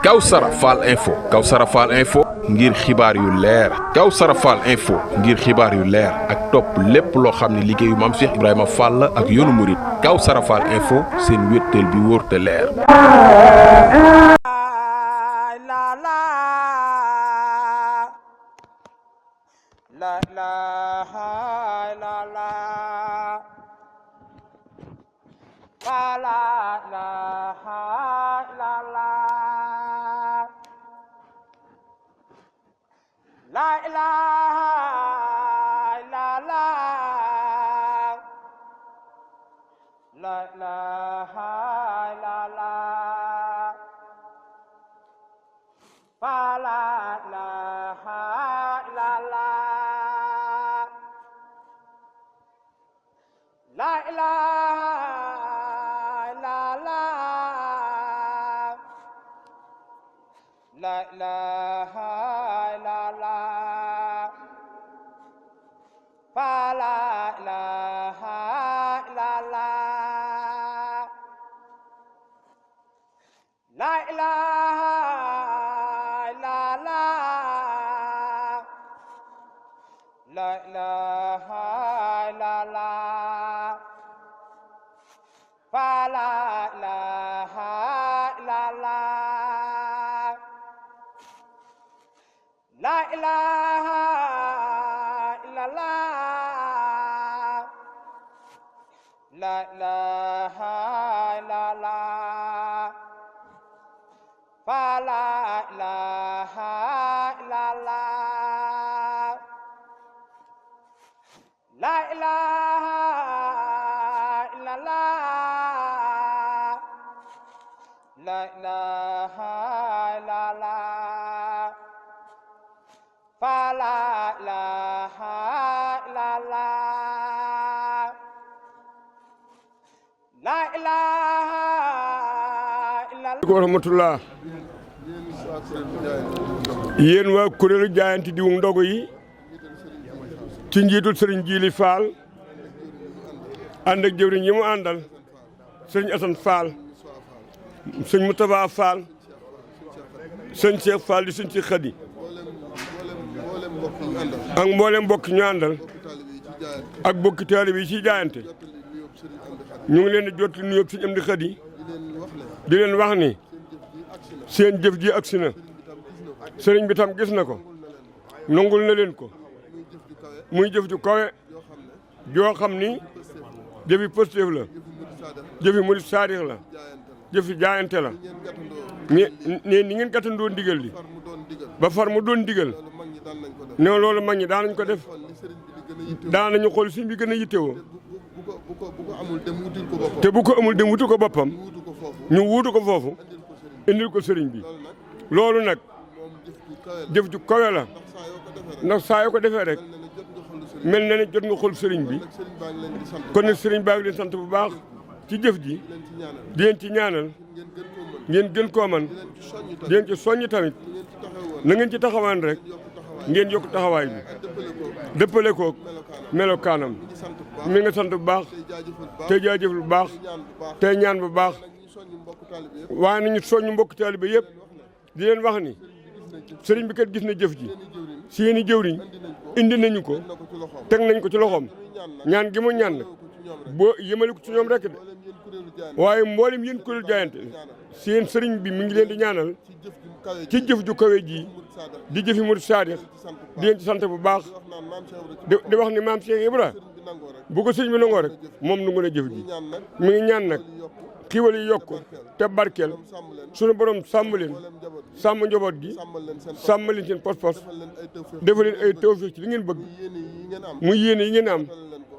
Kawsara Fall info ngir xibaar yu leer Kawsara Fall info ngir xibaar yu leer ak topp lépp loo xam ne liggéeyu Maam Cheikh Ibrahima Fall ak yoonu murit Kawsara Fall info seen wéttal bi wóor te leer. La ilaha illallah, la ilaha illallah, fa la ilaha illallah, la ilaha illallah, la ilaha fa la ilaha illallah, la ilaha illallah, la ilaha illallah, fa la ilaha illallah, la ilaha la ilaha illallah, fa la ilaha illallah, la ilaha illallah, la ilaha illallah, fa la ilaha illallah, la ilaha illallah. wa rahmatullah. Yéen waa kuréelu jaayante diwu ndogu yi ci njiitul sëriñ Jili Fall ànd ak jëwriñ yi mu àndal sëriñ Assane Fall sëriñ Moustapha Fall sëriñ Cheikh Fall di sëriñ ci Xadi ak mboolem mbokk ñu àndal ak bokki taalibe yi ci jaayante ñu ngi leen di jot nuyoo sëriñ Amdi Xadi di leen wax ni seen jëf ji agsi na sëriñ bi tam gis na ko nangul na leen ko muy jëf ju kawe joo xam ni jëfi positif la jëfi murid saadix la jëfi jaayante la ni ngeen gàttandoo ndigal li ba far mu doon ndigal ne loolu mag ñi daanañ ko def daanañu xool suñ bi gën a yittewoo te bu ko amul dem wutu ko boppam ñu wuutu ko foofu indil ko sëriñ bi loolu nag jëf ju kawe la ndax saa yoo ko defee rek mel na ne jot nga xool sëriñ bi kon nag sëriñ baa ngi leen sant bu baax ci jëf ji di leen ci ñaanal ngeen gën koo man di leen ci soññ tamit na ngeen ci taxawaan rek ngeen yokk taxawaay bi dëppale koog melokaanam mi nga sant bu baax tey jaajëf bu baax tey ñaan bu baax waaye nañu soññ mbokk taalibe yëpp di leen wax ni sëriñ bi kat gis na jëf ji seeni jëwriñ indi nañu ko teg nañ ko ci loxoom ñaan gi mu ñaan nag boo yëmale ko ci ñoom rek de waaye mboolem yéen kuréel jaayante seen sëriñ bi mi ngi leen di ñaanal ci jëf ju kawe ji di jëfi murid saadix di leen ci sant bu baax di wax ni maam Cheikh Ibra bu ko sëriñ bi nangoo rek moom nu ngu na jëf ji mi ngi ñaan nag xiiwal yi yokk te barkeel sunu borom sàmm leen sàmm njaboot gi sàmm leen seen pos-pos defal leen ay tawfiq ci li ngeen bëgg mu yéene yi ngeen am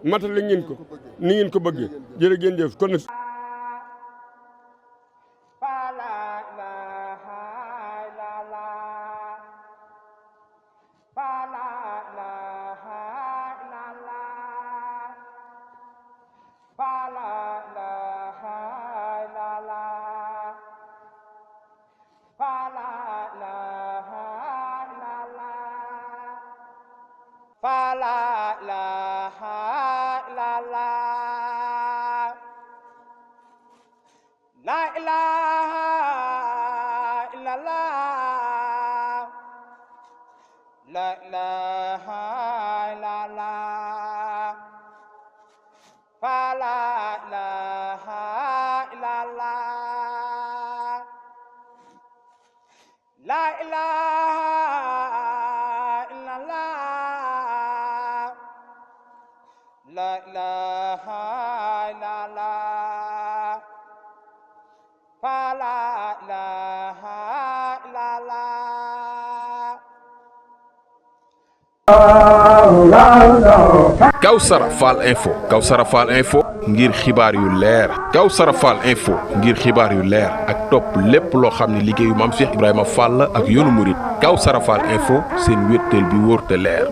matal la ngeen ko ni ngeen ko bëggee jërë ngeen jëf kon nag fa la ilaha illallah, la ilaha illallah, la ilaha illallah, fa la ilaha illallah, la ilaha illallah, la ilaha illallah, fa la ilaha illallah. Kawsara Fall Info Kawsara Fall Info ngir xibaar yu leer Kawsara Fall Info ngir xibaar yu leer ak topp lépp loo xam ne liggéeyu Maam Cheikh Ibrahima Fall ak yoonu murit Kawsara Fall Info seen wéttal bi wóor te leer